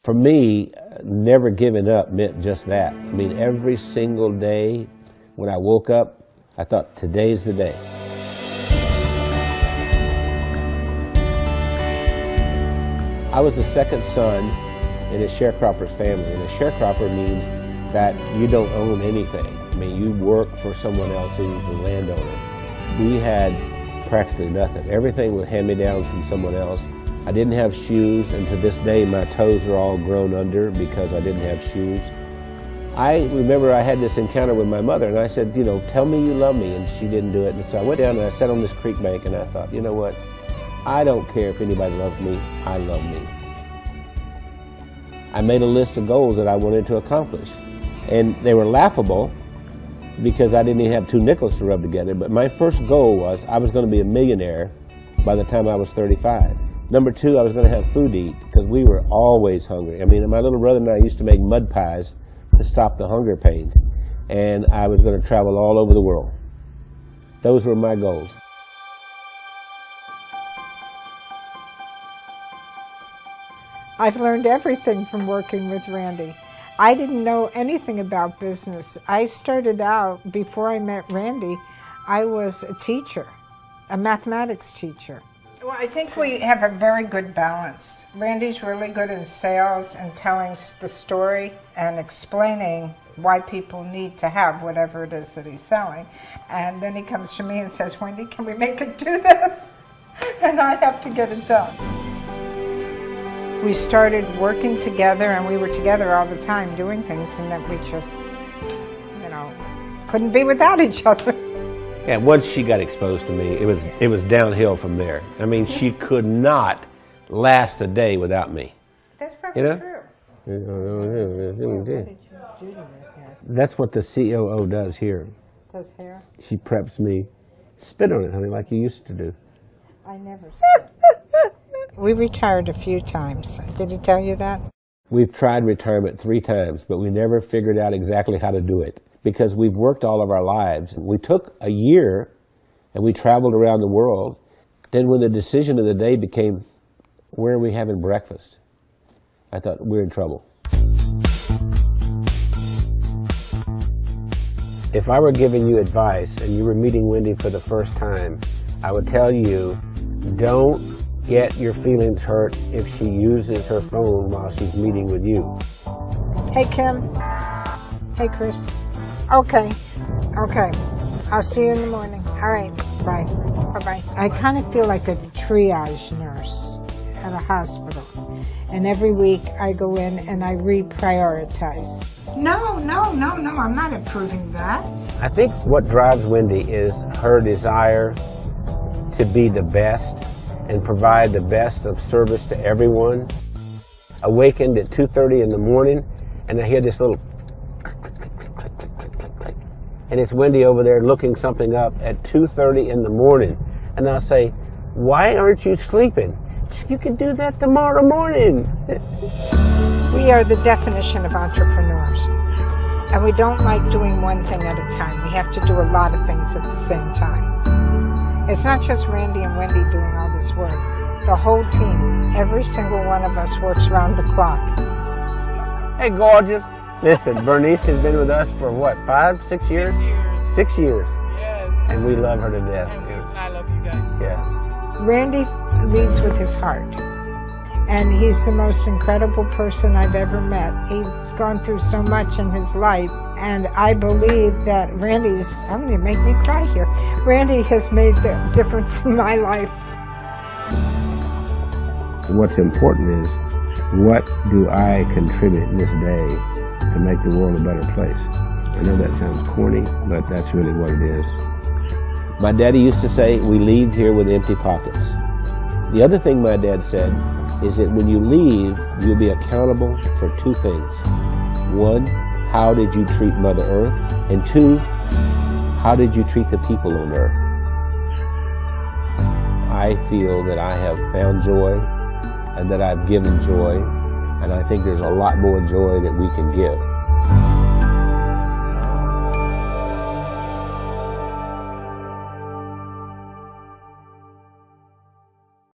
For me, never giving up meant just that. I mean, every single day when I woke up, I thought, today's the day. I was the second son in a sharecropper's family, and a sharecropper means that you don't own anything. I mean, you work for someone else who's the landowner. We had practically nothing. Everything was hand-me-downs from someone else. I didn't have shoes, and to this day my toes are all grown under because I didn't have shoes. I remember I had this encounter with my mother, and I said, you know, tell me you love me, and she didn't do it. And so I went down and I sat on this creek bank, and I thought, you know what? I don't care if anybody loves me, I love me. I made a list of goals that I wanted to accomplish, and they were laughable because I didn't even have 2 nickels to rub together, but my first goal was I was going to be a millionaire by the time I was 35. Number 2, I was going to have food to eat because we were always hungry. I mean, my little brother and I used to make mud pies to stop the hunger pains, and I was going to travel all over the world. Those were my goals. I've learned everything from working with Randy. I didn't know anything about business. I started out, before I met Randy, I was a teacher, a mathematics teacher. Well, I think we have a very good balance. Randy's really good in sales and telling the story and explaining why people need to have whatever it is that he's selling. And then he comes to me and says, Wendy, can we make it do this? And I have to get it done. We started working together, and we were together all the time doing things, and that we just, you know, couldn't be without each other. And once she got exposed to me, it was downhill from there. I mean, she could not last a day without me. That's probably true. That's what the COO does here. Does hair? She preps me. Spit on it, honey, like you used to do. I never spit. We retired a few times. Did he tell you that? We've tried retirement 3 times, but we never figured out exactly how to do it because we've worked all of our lives. We took a year and we traveled around the world. Then when the decision of the day became, where are we having breakfast? I thought, we're in trouble. If I were giving you advice and you were meeting Wendy for the first time, I would tell you, don't get your feelings hurt if she uses her phone while she's meeting with you. Hey, Kim. Hey, Chris. Okay. I'll see you in the morning. All right. Bye. Bye-bye. I kind of feel like a triage nurse at a hospital. And every week I go in and I reprioritize. No, I'm not approving that. I think what drives Wendy is her desire to be the best and provide the best of service to everyone. Awakened at 2:30 in the morning, and I hear this little click, click, click, click, click, click, click, click. And it's Wendy over there looking something up at 2:30 in the morning. And I'll say, why aren't you sleeping? You can do that tomorrow morning. We are the definition of entrepreneurs. And we don't like doing one thing at a time. We have to do a lot of things at the same time. It's not just Randy and Wendy doing all this work. The whole team, every single one of us works round the clock. Hey, gorgeous. Listen, Bernice has been with us for what, 5, 6 years? 6 years. Yes. And we love her to death. And I love you guys. Yeah. Randy leads with his heart. And he's the most incredible person I've ever met. He's gone through so much in his life. And I believe that Randy's, I'm going to make me cry here. Randy has made the difference in my life. What's important is, what do I contribute this day to make the world a better place? I know that sounds corny, but that's really what it is. My daddy used to say, we leave here with empty pockets. The other thing my dad said is that when you leave, you'll be accountable for 2 things. 1, how did you treat Mother Earth? And 2, how did you treat the people on Earth? I feel that I have found joy and that I've given joy, and I think there's a lot more joy that we can give.